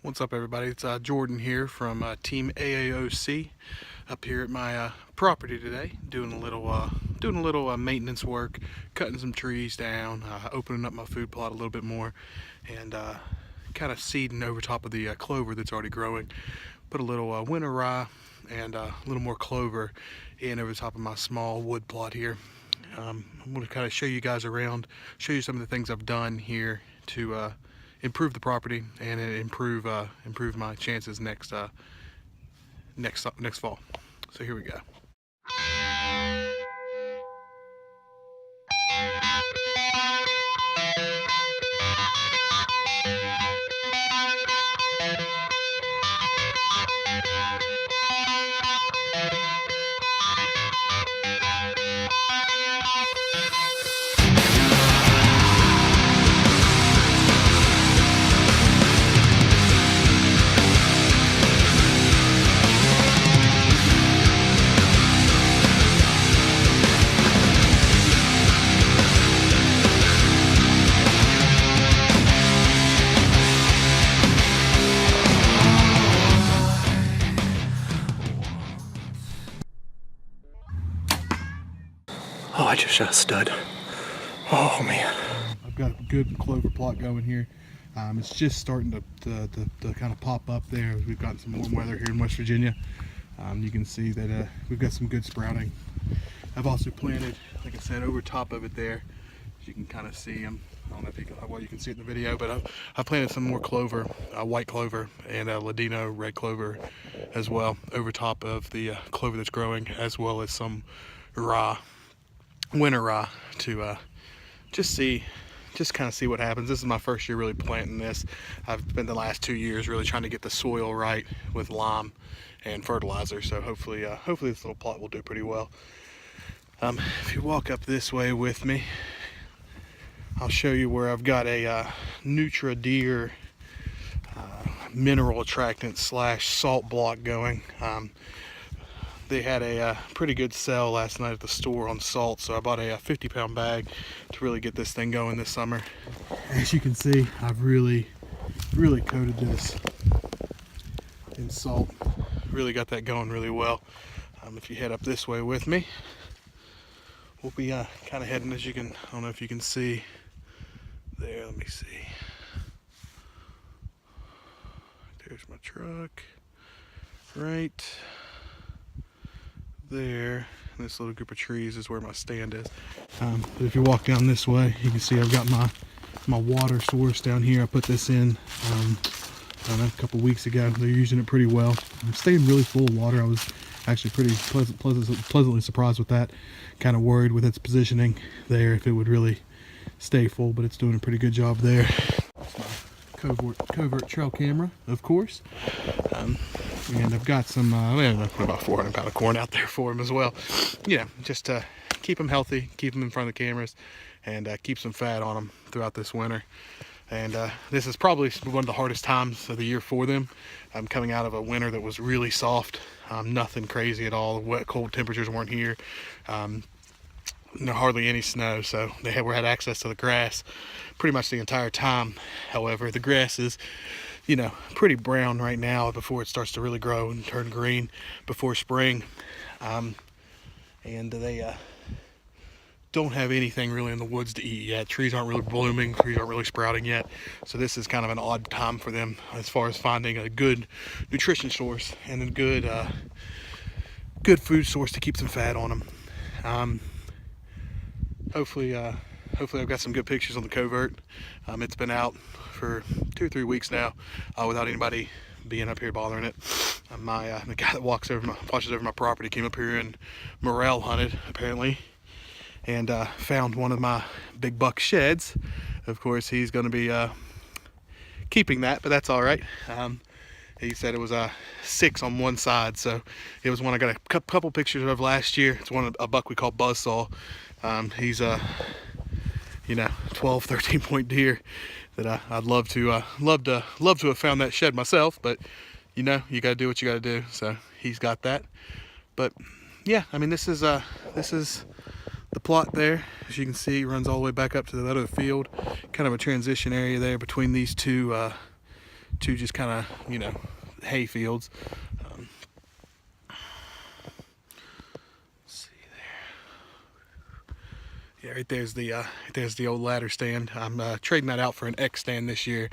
What's up, everybody? It's Jordan here from Team AAOC up here at my property today, doing a little maintenance work, cutting some trees down, opening up my food plot a little bit more, and kind of seeding over top of the clover that's already growing. Put a little winter rye and a little more clover in over the top of my small wood plot here. I'm going to kind of show you guys around, show you some of the things I've done here to improve the property and improve my chances next fall. So here we go. Oh, I just shot a stud. Oh man. I've got a good clover plot going here. It's just starting to kind of pop up there as we've gotten some warm weather here in West Virginia. You can see that we've got some good sprouting. I've also planted, like I said, over top of it there. As you can kind of see them. I don't know if you can see it in the video, but I've planted some more clover, white clover, and Ladino red clover as well over top of the clover that's growing, as well as some rye, winter rye, to just kind of see what happens. This is my first year really planting this. I've spent the last 2 years really trying to get the soil right with lime and fertilizer, so hopefully this little plot will do pretty well. If you walk up this way with me, I'll show you where I've got a Nutra-Deer mineral attractant / salt block going. They had a pretty good sale last night at the store on salt, so I bought a 50-pound bag to really get this thing going this summer. As you can see, I've really coated this in salt. Really got that going really well. If you head up this way with me, we'll be kind of heading, as you can, I don't know if you can see there, let me see. There's my truck right there. This little group of trees is where my stand is. But if you walk down this way, you can see I've got my water source down here. I put this in I don't know, a couple weeks ago. They're using it pretty well. I'm staying really full of water. I was actually pretty pleasantly surprised with that. Kind of worried with its positioning there if it would really stay full, but it's doing a pretty good job there. That's my covert trail camera, of course. And I've got some, about 400 pound of corn out there for him as well. You know, just to keep them healthy, keep them in front of the cameras, and keep some fat on them throughout this winter. And this is probably one of the hardest times of the year for them. I'm coming out of a winter that was really soft, nothing crazy at all. Wet, cold temperatures weren't here. No, hardly any snow, so they had access to the grass pretty much the entire time. However, the grass is, you know, pretty brown right now before it starts to really grow and turn green before spring. And they don't have anything really in the woods to eat yet. Trees aren't really blooming, trees aren't really sprouting yet. So this is kind of an odd time for them as far as finding a good nutrition source and a good food source to keep some fat on them. Hopefully I've got some good pictures on the covert. It's been out for 2 or 3 weeks now without anybody being up here bothering it. The guy that watches over my property came up here and morel hunted apparently, and found one of my big buck sheds. Of course, he's going to be keeping that, but that's all right. He said it was 6 on one side, so it was one I got a couple pictures of last year. It's a buck we call buzzsaw. He's a 12, 13 point deer that I'd love to have found that shed myself, but you know, you got to do what you got to do. So he's got that. But yeah, I mean, this is the plot there. As you can see, runs all the way back up to the other field. Kind of a transition area there between these two two just kind of, you know, hay fields. Let's see there. Yeah, right there's the old ladder stand. I'm trading that out for an X stand this year.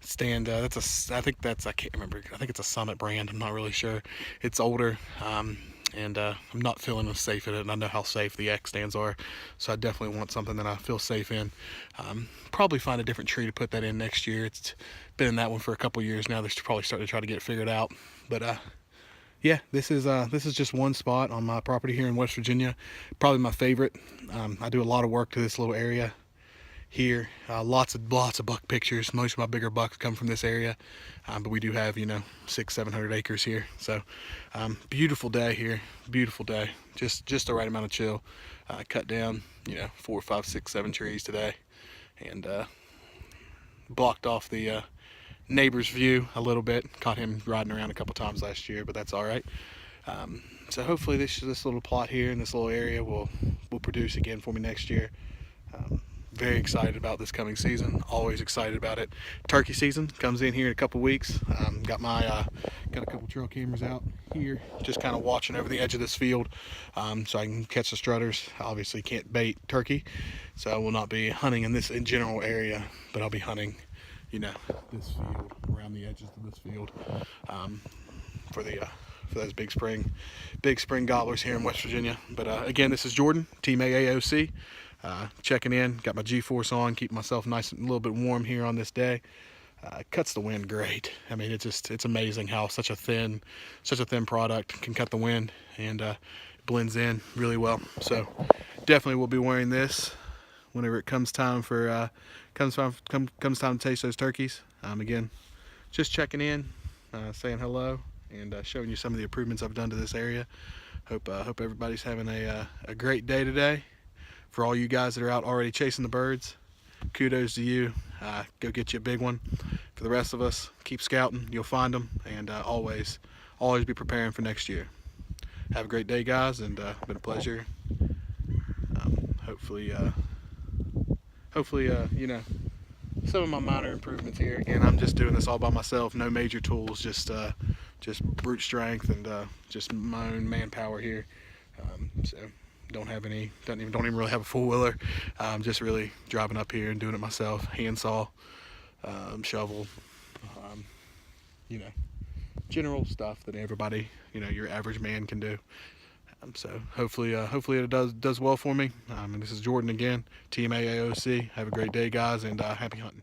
Stand I can't remember. I think it's a Summit brand. I'm not really sure. It's older. And I'm not feeling as safe in it, and I know how safe the X stands are, so I definitely want something that I feel safe in. Probably find a different tree to put that in next year. It's been in that one for a couple years now. They're probably starting to try to get it figured out. But yeah, this is just one spot on my property here in West Virginia. Probably my favorite. I do a lot of work to this little area here. Lots of buck pictures. Most of my bigger bucks come from this area, but we do have, you know, 600-700 acres here. So beautiful day here, beautiful day. Just the right amount of chill. Cut down, you know, 4, 5, 6, 7 trees today, and blocked off the neighbor's view a little bit. Caught him riding around a couple times last year, but that's all right. So hopefully this little plot here in this little area will produce again for me next year. Very excited about this coming season. Always excited about it. Turkey season comes in here in a couple weeks. Got a couple trail cameras out here, just kind of watching over the edge of this field, so I can catch the strutters. Obviously can't bait turkey, so I will not be hunting in this general area, but I'll be hunting, you know, this field, around the edges of this field, for those big spring gobblers here in West Virginia. But again, this is Jordan, Team AAOC. Checking in, got my G-force on, keeping myself nice and a little bit warm here on this day. Cuts the wind great. I mean, it's amazing how such a thin product can cut the wind, and blends in really well. So definitely will be wearing this whenever it comes time for comes time to taste those turkeys. Again, just checking in, saying hello, and showing you some of the improvements I've done to this area. Hope everybody's having a great day today. For all you guys that are out already chasing the birds, kudos to you. Go get you a big one. For the rest of us, keep scouting. You'll find them, and always be preparing for next year. Have a great day, guys, and been a pleasure. Hopefully, you know, some of my minor improvements here. Again, I'm just doing this all by myself. No major tools, just brute strength and just my own manpower here. So. Don't even really have a four-wheeler. Just really driving up here and doing it myself. Handsaw, shovel, you know, general stuff that everybody, you know, your average man can do. So hopefully it does well for me. And this is Jordan again, Team AAOC. Have a great day, guys, and happy hunting.